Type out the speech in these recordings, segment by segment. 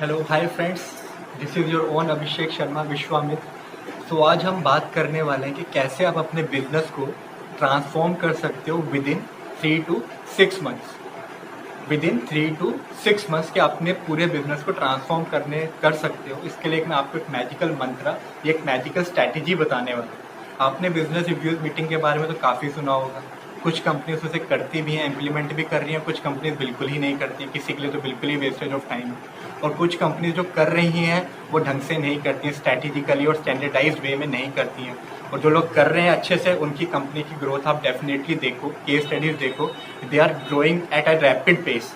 Hello hi friends, this is your own Abhishek Sharma Vishwamitra. तो आज हम बात करने वाले हैं कि कैसे आप अपने बिजनेस को ट्रांसफॉर्म कर सकते हो with in 3 to 6 months. With in 3 to 6 months के अपने पूरे बिजनेस को ट्रांसफॉर्म कर सकते हो। इसके लिए मैं आपको एक मैजिकल मंत्र, एक मैजिकल स्ट्रैटेजी बताने वाला हूँ। आपने बिजनेस रिव्यूज मीटिंग के बारे में तो काफ़ी सुना होगा। कुछ कंपनीज उसे करती भी हैं, इम्प्लीमेंट भी कर रही हैं, कुछ कंपनीज बिल्कुल ही नहीं करती हैं, किसी के लिए तो बिल्कुल ही वेस्टेज ऑफ टाइम है। और कुछ कंपनीज जो कर रही हैं वो ढंग से नहीं करती हैं, स्ट्रैटेजिकली और स्टैंडर्डाइज्ड वे में नहीं करती हैं। और जो लोग कर रहे हैं अच्छे से, उनकी कंपनी की ग्रोथ आप डेफिनेटली देखो, केस स्टडीज देखो, they are growing at a rapid pace.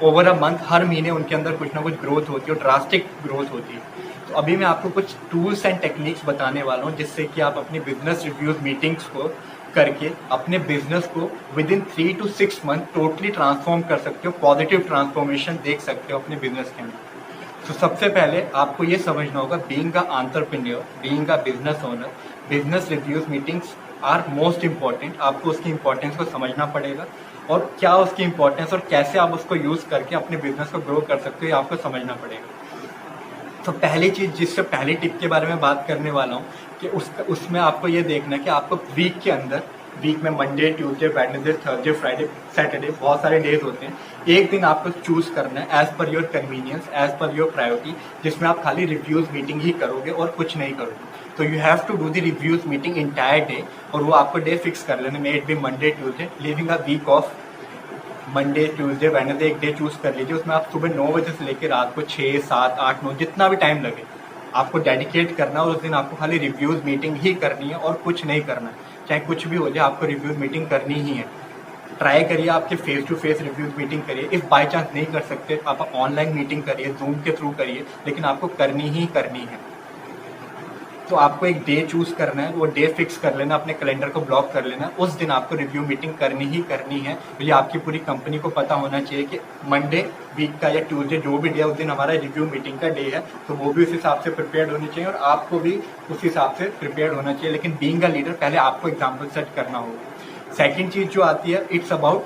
Over a month, हर महीने उनके अंदर कुछ ना कुछ ग्रोथ होती है और ड्रास्टिक ग्रोथ होती है। तो अभी मैं आपको कुछ टूल्स एंड टेक्निक्स बताने वाला हूँ जिससे कि आप अपनी बिजनेस रिव्यूज मीटिंग्स को करके अपने बिजनेस को with in 3 to 6 month totally transform कर सकते हो, पॉजिटिव ट्रांसफॉर्मेशन देख सकते हो अपने बिजनेस के अंदर। तो सबसे पहले आपको ये समझना होगा, being a entrepreneur, being a business owner, business reviews meetings are most important. आपको उसकी इंपॉर्टेंस को समझना पड़ेगा और क्या उसकी इंपॉर्टेंस और कैसे आप उसको यूज करके अपने बिजनेस को ग्रो कर सकते हो, ये आपको समझना पड़ेगा। तो पहली चीज, जिससे पहली टिप के बारे में बात करने वाला हूँ कि उसमें आपको ये देखना है कि आपको वीक के अंदर, वीक में Monday, Tuesday, Wednesday, Thursday, Friday, Saturday, बहुत सारे डेज होते हैं। एक दिन आपको चूज करना है as per your convenience, as per your priority, जिसमें आप खाली रिव्यूज मीटिंग ही करोगे और कुछ नहीं करोगे। तो you have to do the reviews meeting entire day, और वो आपको डे फिक्स कर लेना, may it be Monday, Tuesday, living a week of Monday, Tuesday, Wednesday, एक डे चूज कर लीजिए। उसमें आप सुबह 9 बजे से लेकर रात को 6, 7, 8, 9 जितना भी टाइम लगे आपको डेडिकेट करना, और उस दिन आपको खाली रिव्यूज मीटिंग ही करनी है और कुछ नहीं करना है। चाहे कुछ भी हो जाए, आपको रिव्यूज मीटिंग करनी ही है। ट्राई करिए, आपके face to face reviews meeting करिए। इफ बाई चांस नहीं कर सकते, आप ऑनलाइन मीटिंग करिए, जूम के थ्रू करिए, लेकिन आपको करनी ही करनी है। तो आपको एक डे चूज करना है, वो डे फिक्स कर लेना, अपने कैलेंडर को ब्लॉक कर लेना। उस दिन आपको रिव्यू मीटिंग करनी ही करनी है। ये आपकी पूरी कंपनी को पता होना चाहिए कि मंडे वीक का या ट्यूसडे जो भी डे है, उस दिन हमारा रिव्यू मीटिंग का डे है। तो वो भी उस हिसाब से प्रिपेयर्ड होनी चाहिए और आपको भी उस हिसाब से प्रिपेयर्ड होना चाहिए। लेकिन बीइंग अ लीडर, पहले आपको एग्जाम्पल सेट करना होगा। सेकेंड चीज जो आती है, it's about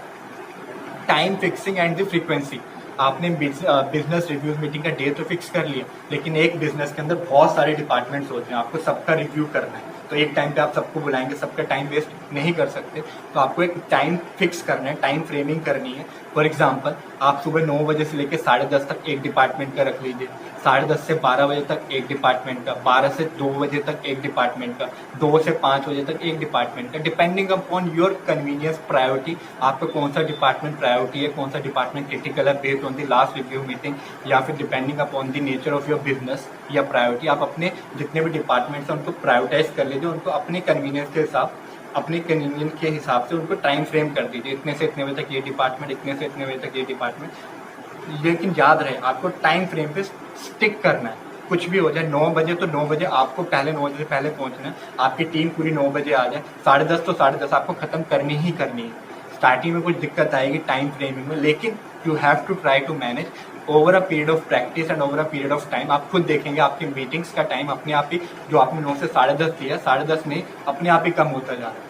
time fixing and the frequency. आपने बिजनेस रिव्यूज मीटिंग का डे तो फिक्स कर लिया, लेकिन एक बिजनेस के अंदर बहुत सारे डिपार्टमेंट्स होते हैं, आपको सबका रिव्यू करना है। तो एक टाइम पे आप सबको बुलाएंगे, सबका टाइम वेस्ट नहीं कर सकते। तो आपको एक टाइम फिक्स करना है, टाइम फ्रेमिंग करनी है। फॉर एग्जाम्पल, आप सुबह 9 बजे से लेकर 10:30 तक एक डिपार्टमेंट का रख लीजिए, 10:30 से 12 बजे तक एक डिपार्टमेंट का, 12 से 2 बजे तक एक डिपार्टमेंट का, 2 से 5 बजे तक एक डिपार्टमेंट का, depending upon your convenience, priority. आपको कौन सा डिपार्टमेंट प्रायोरिटी है, कौन सा डिपार्टमेंट क्रिटिकल है, based on the last review meeting, या फिर depending upon the nature of your business या प्रायोरिटी। आप अपने जितने भी डिपार्टमेंट्स हैं उनको प्रायोरिटाइज कर लीजिए, उनको अपने कन्वीनियंस के हिसाब, अपने कन्वीनियंस के हिसाब से उनको टाइम फ्रेम कर दीजिए। इतने से इतने बजे तक ये डिपार्टमेंट, इतने से इतने बजे तक ये डिपार्टमेंट। लेकिन याद रहे, आपको टाइम फ्रेम पे स्टिक करना है। कुछ भी हो जाए, 9 बजे तो 9 बजे आपको पहले 9 बजे से पहले पहुंचना है। आपकी टीम पूरी 9 बजे आ जाए, 10:30 तो 10:30 आपको खत्म करनी ही करनी है। स्टार्टिंग में कुछ दिक्कत आएगी टाइम फ्रेमिंग में, लेकिन you have to try to manage over a period of practice and over a period of time. आप खुद देखेंगे आपकी मीटिंग्स का टाइम अपने आप ही, जो आपने 9 से 10:30 दिया, 10:30 नहीं, अपने आप ही कम होता जा रहा है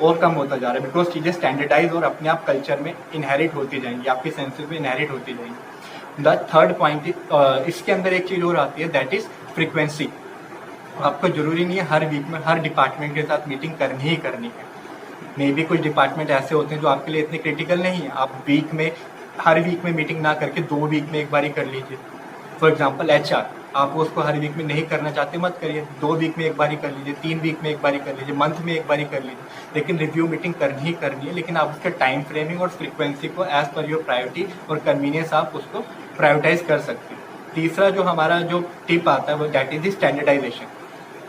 और कम होता जा रहा है। बिकॉज चीज़ें स्टैंडर्डाइज और अपने आप कल्चर में इनहेरिट होती जाएंगी, आपके सेंसेस में इनहेरिट होती जाएंगी। द थर्ड पॉइंट, इसके अंदर एक चीज़ और आती है, दैट इज फ्रीक्वेंसी। आपको जरूरी नहीं है हर वीक में हर डिपार्टमेंट के साथ मीटिंग करनी ही करनी है। मे बी कुछ डिपार्टमेंट ऐसे होते हैं जो आपके लिए इतने क्रिटिकल नहीं है, आप हर वीक में मीटिंग ना करके 2 वीक में एक बार ही कर लीजिए। फॉर एग्जाम्पल HR, आप उसको हर वीक में नहीं करना चाहते, मत करिए, 2 वीक में एक बार ही कर लीजिए, 3 वीक में एक बार ही कर लीजिए, मंथ में एक बार ही कर लीजिए। लेकिन रिव्यू मीटिंग करनी ही करनी है, लेकिन आप उसके टाइम फ्रेमिंग और फ्रीक्वेंसी को एज पर योर प्रायोरिटी और कन्वीनियंस आप उसको प्रायोरिटाइज कर सकते हैं। तीसरा जो हमारा जो टिप आता है वो दैट इज द स्टैंडर्डाइजेशन।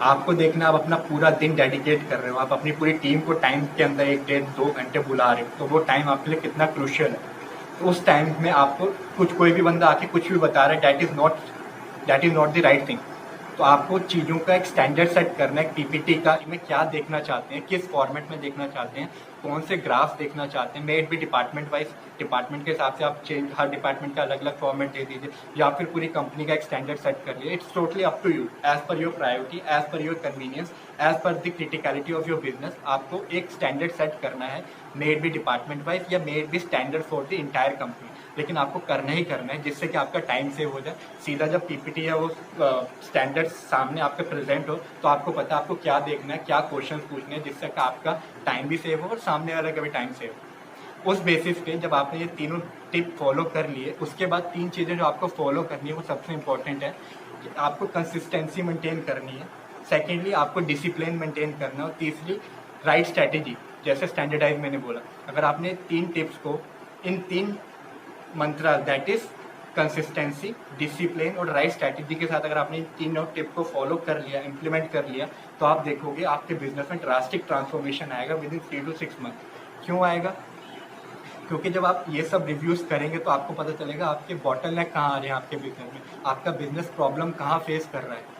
आपको देखना, आप अपना पूरा दिन डेडिकेट कर रहे हो, आप अपनी पूरी टीम को टाइम के अंदर 1, 1.5, 2 घंटे बुला रहे हो, तो वो टाइम आपके लिए कितना क्रूशियल है। तो उस टाइम में आपको कोई भी बंदा आके कुछ भी बता रहा है, that is not the right thing. तो आपको चीज़ों का एक स्टैंडर्ड सेट करना है, PPT का, में क्या देखना चाहते हैं, किस फॉर्मेट में देखना चाहते हैं, कौन से ग्राफ देखना चाहते हैं। मे it be department wise, department के हिसाब से आप हर डिपार्टमेंट का अलग अलग फॉर्मेट दे दीजिए, या फिर पूरी कंपनी का एक स्टैंडर्ड सेट कर लिए। It's totally up to you, as per your priority, as per your convenience, as per the criticality of your business. आपको एक स्टैंडर्ड सेट करना है, may it be department wise या may it be standard for the entire company. लेकिन आपको करना ही करना है, जिससे कि आपका टाइम सेव हो जाए। सीधा जब पीपीटी या वो स्टैंडर्ड सामने आपके प्रेजेंट हो तो आपको पता है आपको क्या देखना है, क्या क्वेश्चन पूछने हैं, जिससे कि आपका टाइम भी सेव हो और सामने वाले का भी टाइम सेव हो। उस बेसिस पे जब आपने ये तीनों टिप फॉलो कर लिए, उसके बाद 3 चीज़ें जो आपको फॉलो करनी है वो सबसे इंपॉर्टेंट है कि आपको कंसिस्टेंसी मेंटेन करनी है, सेकेंडली आपको डिसिप्लिन मेंटेन करना है, और तीसरी राइट स्ट्रैटेजी। जैसे स्टैंडर्डाइज मैंने बोला, अगर आपने 3 टिप्स को, इन 3 मंत्रा दैट इज कंसिस्टेंसी, डिसिप्लिन और राइट स्ट्रैटेजी के साथ अगर आपने इन तीनों टिप को फॉलो कर लिया, इम्प्लीमेंट कर लिया, तो आप देखोगे आपके बिजनेस में ड्रास्टिक ट्रांसफॉर्मेशन आएगा विद इन 3 to 6 मंथ। क्यों आएगा? क्योंकि जब आप ये सब रिव्यूज करेंगे तो आपको पता चलेगा आपके बॉटलनेक कहाँ आ रहे हैं, आपके बिजनेस में आपका बिजनेस प्रॉब्लम कहाँ फेस कर रहा है,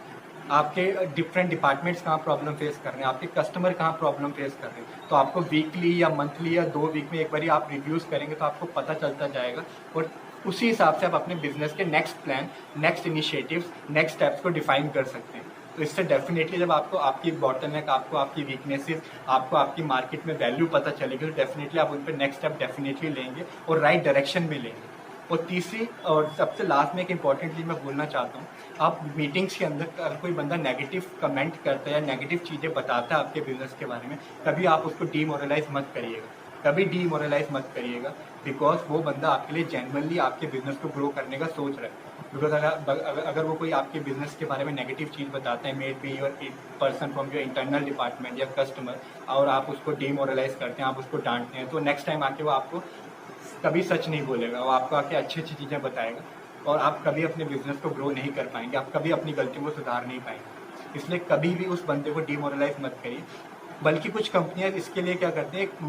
आपके डिफरेंट डिपार्टमेंट्स कहाँ प्रॉब्लम फेस कर रहे हैं, आपके कस्टमर कहाँ प्रॉब्लम फेस कर रहे हैं। तो आपको वीकली या मंथली या 2 वीक में एक बार आप रिव्यूज करेंगे तो आपको पता चलता जाएगा, और उसी हिसाब से आप अपने बिजनेस के next plan, next initiatives, next steps को डिफाइन कर सकते हैं। तो इससे डेफिनेटली जब आपको आपकी बॉटलनेक, आपको आपकी वीकनेसेस, आपको आपकी मार्केट में वैल्यू पता चलेगी, तो डेफिनेटली आप उन पर नेक्स्ट स्टेप डेफिनेटली लेंगे और राइट डायरेक्शन में लेंगे। और तीसरी और सबसे लास्ट में एक इंपॉर्टेंट चीज़ मैं बोलना चाहता हूँ, आप मीटिंग्स के अंदर अगर कोई बंदा नेगेटिव कमेंट करता है या नेगेटिव चीज़ें बताता है आपके बिजनेस के बारे में, कभी आप उसको डीमोरलाइज मत करिएगा, कभी डीमोरलाइज मत करिएगा, बिकॉज वो बंदा आपके लिए जेन्युइनली आपके बिजनेस को ग्रो करने का सोच रहा है। बिकॉज अगर वो कोई आपके बिजनेस के बारे में नेगेटिव चीज़ बताता है, may be your person from your internal department या कस्टमर, और आप उसको डीमोरलाइज करते हैं, आप उसको डांटते हैं, तो नेक्स्ट टाइम आके वो आपको कभी सच नहीं बोलेगा, वो आपको आके अच्छी अच्छी चीज़ें बताएगा, और आप कभी अपने बिजनेस को ग्रो नहीं कर पाएंगे, आप कभी अपनी गलतियों को सुधार नहीं पाएंगे। इसलिए कभी भी उस बंदे को डीमोरलाइज मत करिए। बल्कि कुछ कंपनियां इसके लिए क्या करते हैं, एक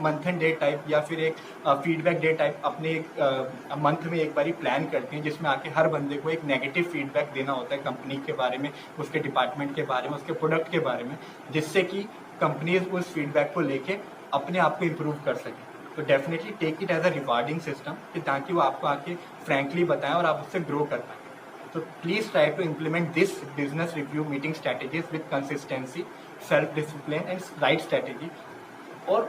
मंथन डे टाइप या फिर एक फीडबैक डे टाइप अपने एक मंथ में एक बारी प्लान करते हैं, जिसमें आके हर बंदे को एक नेगेटिव फीडबैक देना होता है कंपनी के बारे में, उसके डिपार्टमेंट के बारे में, उसके प्रोडक्ट के बारे में, जिससे कि कंपनीज उस फीडबैक को लेके अपने आप को इम्प्रूव कर सकें। तो definitely take it as a rewarding system, कि ताकि वो आपको आके फ्रैंकली बताएं और आप उससे ग्रो कर पाएँ। So please try to implement this business review meeting strategies with consistency, self-discipline and right strategy. Or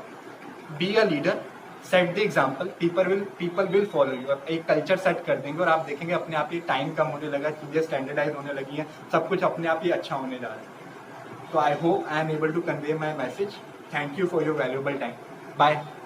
be a leader, set the example. People will follow you. आप एक कल्चर सेट कर देंगे और आप देखेंगे अपने आप ही टाइम कम होने लगा, चीज़ें स्टैंडर्डाइज होने लगी हैं, सब कुछ अपने आप ही अच्छा होने जा रहा है। So I hope I am able to convey my message. Thank you for your valuable time. Bye.